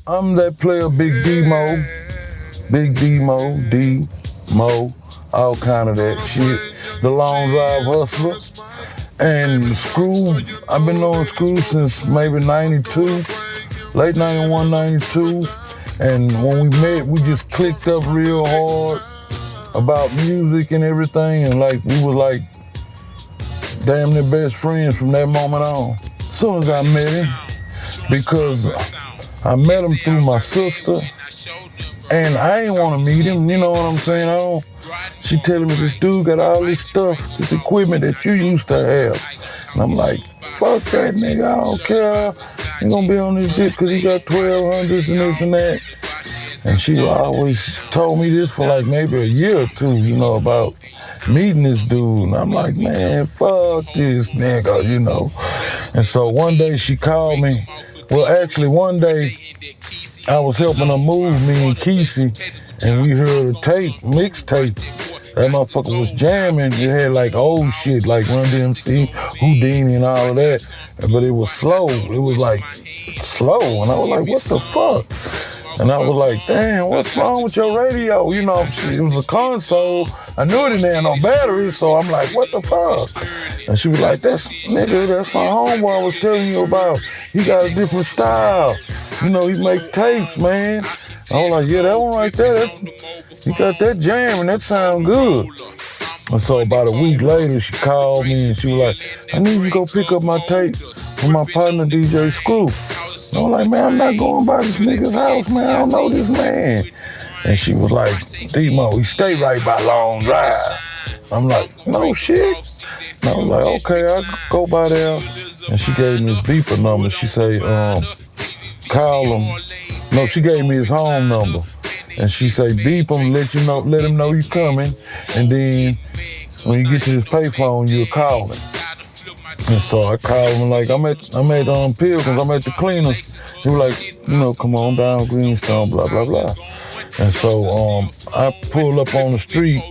I'm that player, Big D-Mo, D-Mo, all kind of that shit. The long drive hustler. And Screw, I've been knowing Screw since maybe 92, late 91, 92. And when we met, we just clicked up real hard about music and everything. And like, we were like damn near best friends from that moment on. As soon as I met him, because I met him through my sister, and I didn't want to meet him, you know what I'm saying? She telling me this dude got all this stuff, this equipment that you used to have. And I'm like, fuck that nigga, I don't care. He gonna be on this dick because he got 1200s and this and that. And she always told me this for like maybe a year or two, you know, about meeting this dude. And I'm like, man, fuck this nigga, you know. And so one day she called me. Well, actually, one day I was helping her move, me and Kesey, and we heard a tape, mixtape. That motherfucker was jamming. It had like old shit, like Run DMC, Houdini and all of that. But it was slow. It was like slow. And I was like, what the fuck? And I was like, damn, what's wrong with your radio? You know, it was a console. I knew it didn't have no battery, so I'm like, what the fuck? And she was like, that's my homeboy I was telling you about. He got a different style. You know, he make tapes, man. I was like, yeah, that one right there, he got that jam and that sound good. And so about a week later, she called me and she was like, I need you to go pick up my tape from my partner, DJ Screw. And I'm like, man, I'm not going by this nigga's house, man. I don't know this man. And she was like, D-Mo, he stay right by Long Drive. I'm like, no shit. And I was like, okay, I'll go by there. And she gave me his beeper number. She say, call him. No, she gave me his home number. And she say, beep him, let him know you coming. And then when you get to this payphone, you'll call him. And so I called him like, I'm at Pilgrims, I'm at the cleaners. He was like, you know, come on down Greenstone, blah, blah, blah. And so I pulled up on the street.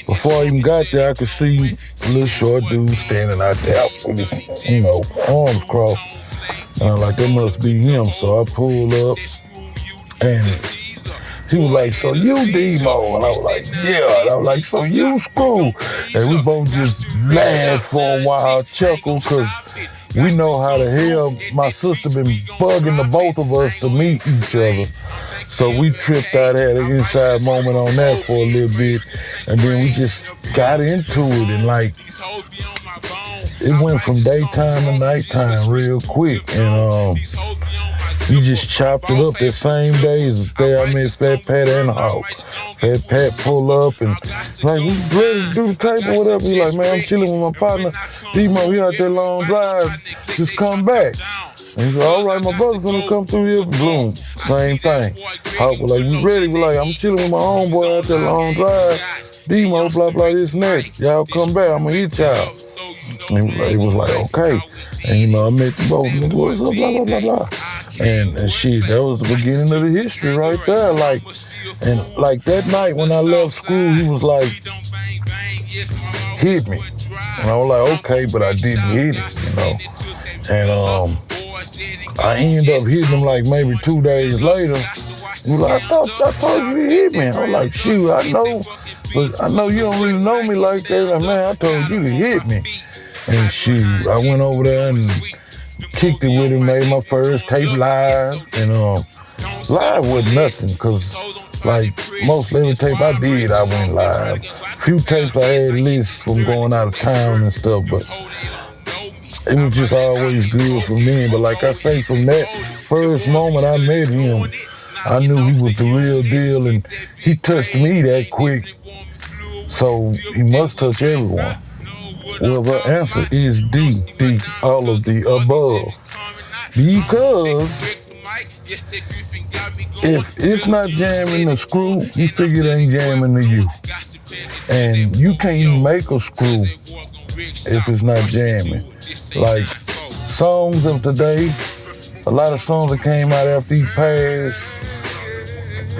Before I even got there, I could see a little short dude standing out there with his, you know, arms crossed. And I'm like, that must be him. So I pulled up and he was like, so you D-Mo? And I was like, yeah. And I was like, so you Screw? And we both just laughed for a while, chuckled, because we know how the hell my sister been bugging the both of us to meet each other. So we tripped out, had an inside moment on that for a little bit. And then we just got into it and like, it went from daytime to nighttime real quick. And we just chopped it up that same day as the day I met Fat Pat and Hawk. Fat Pat pull up and like, we ready to do the tape or whatever. He like, man, I'm chilling with my partner, D-Mo, he out there Long Drive, just come back. And he's like, all right, my brother's gonna come through here, boom, same thing. Hawk was like, you ready? We like, I'm chilling with my homeboy out there Long Drive, D-Mo, blah, blah, this and that. Y'all come back, I'm gonna hit y'all. And he was like, okay. And you know, I met the both niggas, what's up, blah, blah, blah, blah. And shit, that was the beginning of the history right there. Like, and like that night when I left school, he was like, hit me. And I was like, okay, but I didn't hit it, you know. And I ended up hitting him like maybe 2 days later. He was like, I told you to hit me. I was like, shoot, I know, but I know you don't really know me like that. Like, man, I told you to hit me. And shoot, I went over there and kicked it with him, made my first tape live. And live was nothing, because like most every tape I did, I went live. Few tapes I had lists from going out of town and stuff, but it was just always good for me. But like I say, from that first moment I met him, I knew he was the real deal, and he touched me that quick. So he must touch everyone. Well, the answer is D, all of the above. Because if it's not jamming the Screw, you figure it ain't jamming to you. And you can't even make a Screw if it's not jamming. Like songs of today, a lot of songs that came out after he passed,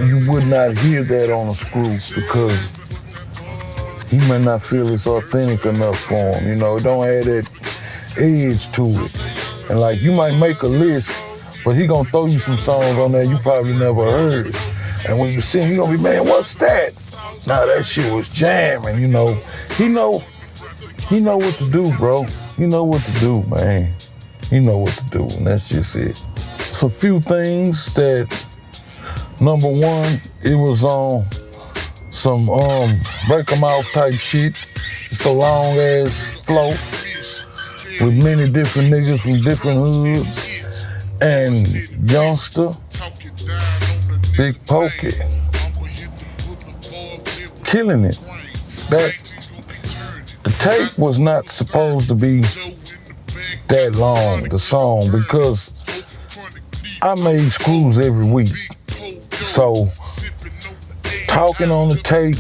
you would not hear that on a Screw because he may not feel it's authentic enough for him. You know, it don't have that edge to it. And like, you might make a list, but he gonna throw you some songs on there you probably never heard. And when you sing, you gonna be, man, what's that? Nah, that shit was jamming, you know. He know what to do, bro. He know what to do, man. He know what to do, and that's just it. It's a few things that, number one, it was on some break 'em off type shit. It's a long ass flow with many different niggas from different hoods. And Youngster, Big Pokey, killing it. The tape was not supposed to be that long, the song, because I made screws every week. So talking on the tape,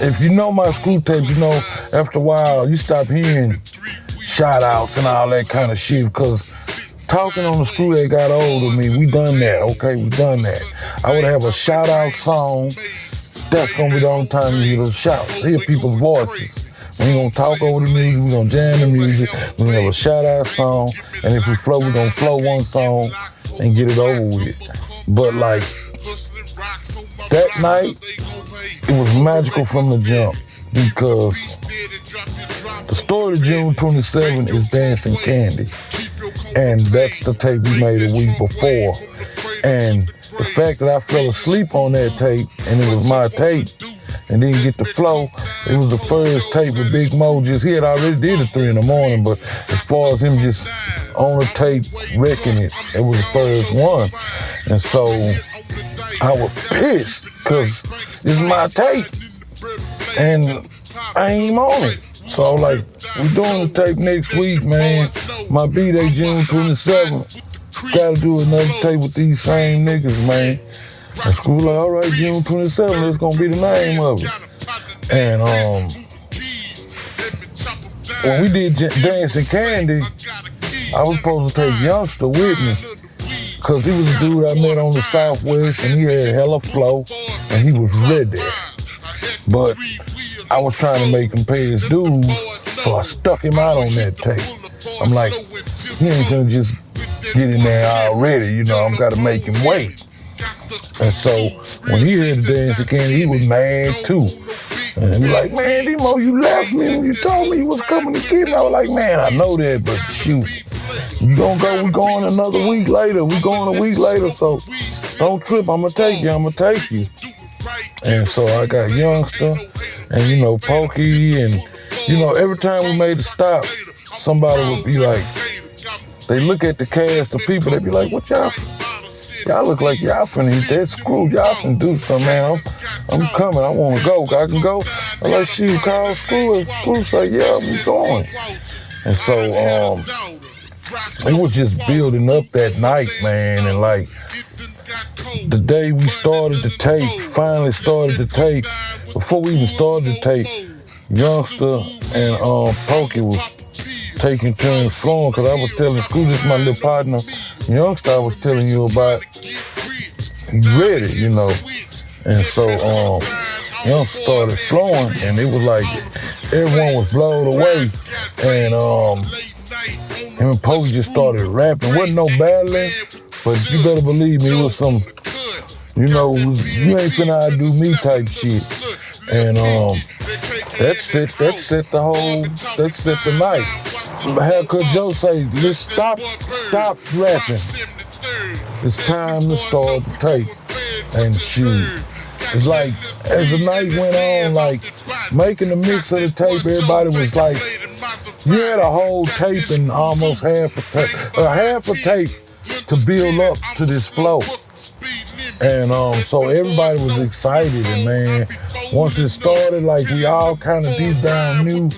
if you know my screw tape, you know after a while you stop hearing shout outs and all that kind of shit, because talking on the screw that got old of me, we done that, okay, we done that. I would have a shout out song, that's gonna be the only time you hear those shouts, hear people's voices. We ain't gonna talk over the music, we gonna jam the music, we gonna have a shout out song, and if we flow, we gonna flow one song and get it over with. But like, that night, it was magical from the jump, because the story of June 27 is Dancing Candy. And that's the tape we made a week before. And the fact that I fell asleep on that tape, and it was my tape, and didn't get the flow, it was the first tape with Big Mo. He had already did it 3 in the morning, but as far as him just on the tape wrecking it, it was the first one. And so I was pissed, because it's my tape, and I ain't on it. So like, we doing the tape next week, man. My B-Day, June 27th. Gotta do another tape with these same niggas, man. And school like, all right, June 27th, that's gonna be the name of it. And when we did Dancing Candy, I was supposed to take Youngster with me, because he was a dude I met on the Southwest, and he had hella flow, and he was ready. But I was trying to make him pay his dues, so I stuck him out on that tape. I'm like, he ain't gonna just get in there already, you know, I'm gotta make him wait. And so when he heard the Dancing Candy, he was mad too. And he was like, man, D-Mo, you left me when you told me you was coming to get me. I was like, man, I know that, but shoot, you gonna go, we going another week later. We going a week later, so don't trip, I'ma take you. And so I got Youngster and, you know, Pokey, and, you know, every time we made a stop, somebody would be like, they look at the cast of people, they be like, what y'all look like y'all finna hit that screw, y'all finna do something, man. I'm coming, I wanna go, I can go. I'm like, shoot, call Screw, and Screw say, yeah, I'm going. And so, it was just building up that night, man, and like, the day we started the tape, finally started the tape, before we even started the tape, Youngster and Pokey was taking turns flowing, because I was telling Screw, this is my little partner, Youngster, I was telling you about, he ready, you know. And so Youngster started flowing, and it was like, everyone was blown away. And him and Pokey just started rapping. Wasn't no battling, but you better believe me, it was some, you know, you ain't finna outdo me type shit. And that set the night. Haircut Joe say, let's stop rapping. It's time to start the tape. And shoot, it's like, as the night went on, like, making the mix of the tape, everybody was like, you had a whole tape and almost half a tape to build up to this flow. And so everybody was excited, and man, once it started, like, we all kind of deep down knew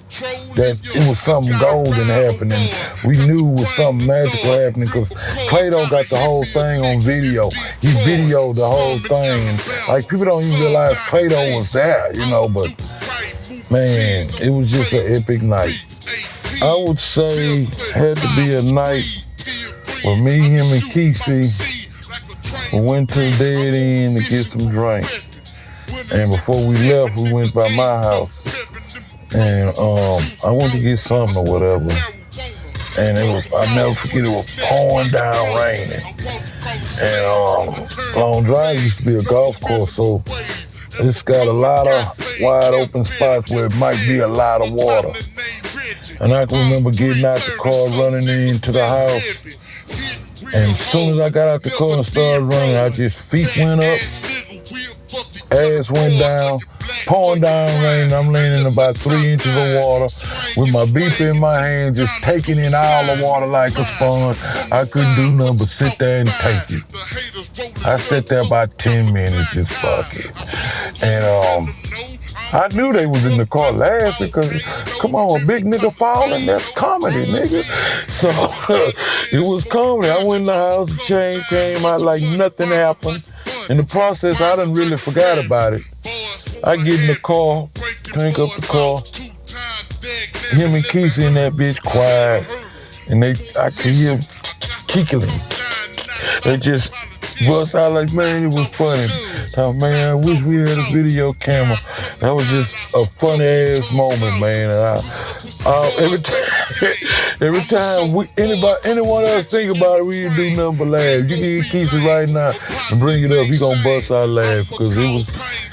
that it was something golden happening. We knew it was something magical happening, because Plato got the whole thing on video. He videoed the whole thing, and like, people don't even realize Plato was there, you know, but man, it was just an epic night. I would say had to be a night where me, him, and Kesey, we went to the Dead End to get some drink. And before we left, we went by my house. And I wanted to get something or whatever. And I'll never forget, it was pouring down raining. And Long Drive used to be a golf course, so it's got a lot of wide open spots where it might be a lot of water. And I can remember getting out the car, running into the house. And as soon as I got out the car and started running, feet went up, ass went down, pouring down rain. I'm laying in about 3 inches of water with my beeper in my hand, just taking in all the water like a sponge. I couldn't do nothing but sit there and take it. I sat there about 10 minutes, just fuck it. And I knew they was in the car laughing because, come on, a big nigga falling, that's comedy, nigga. So it was comedy. I went in the house, the chain came out like nothing happened. In the process, I done really forgot about it. I get in the car, crank up the car, him and Keisha in that bitch quiet, and I could hear kickling. They just bust out like, man, it was funny. Oh, man, I wish we had a video camera. That was just a funny ass moment, man. Every time anyone else think about it, we didn't do nothing but laugh. You can keep it right now and bring it up. He gonna bust our laugh because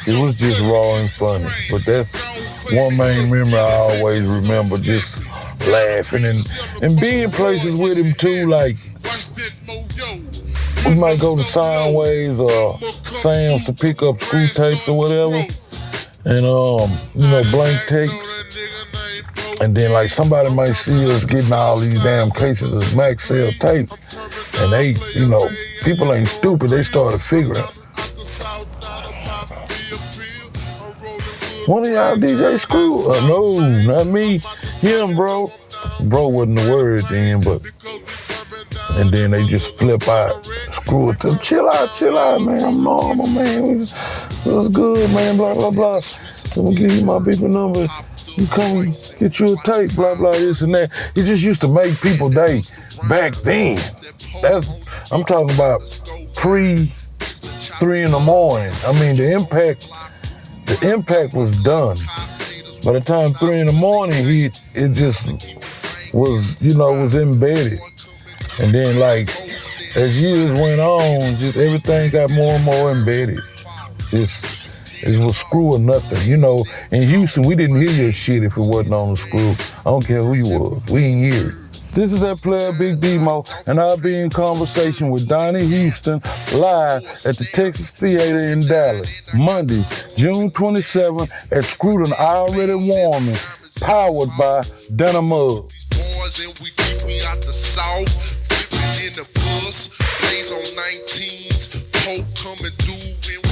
it was just raw and funny. But that's one main memory I always remember, just laughing and being places with him too, like we might go to Soundwaves or Sam's to pick up screw tapes or whatever, and blank tapes. And then like somebody might see us getting all these damn cases of Max Cell tapes, and they, people ain't stupid, they started figuring. One of y'all DJ Screw? No, not me. Him, bro. Bro wasn't the word then, but. And then they just flip out, screw it to them. Chill out, man. I'm normal, man. What's good, man? Blah, blah, blah. I'm gonna give you my beeper number. You come get you a tape, blah, blah, this and that. It just used to make people day back then. I'm talking about pre-3 in the morning. I mean, the impact was done. By the time 3 in the morning, it just was, was embedded. And then, like, as years went on, just everything got more and more embedded. It was screw or nothing. In Houston, we didn't hear your shit if it wasn't on the screw. I don't care who you was. We didn't hear it. This is that player Big Demo, and I'll be in conversation with Donnie Houston live at the Texas Theater in Dallas, Monday, June 27th at Screwton Already Warming, powered by Dynamug. In the bus, plays on 19s, Pope coming through.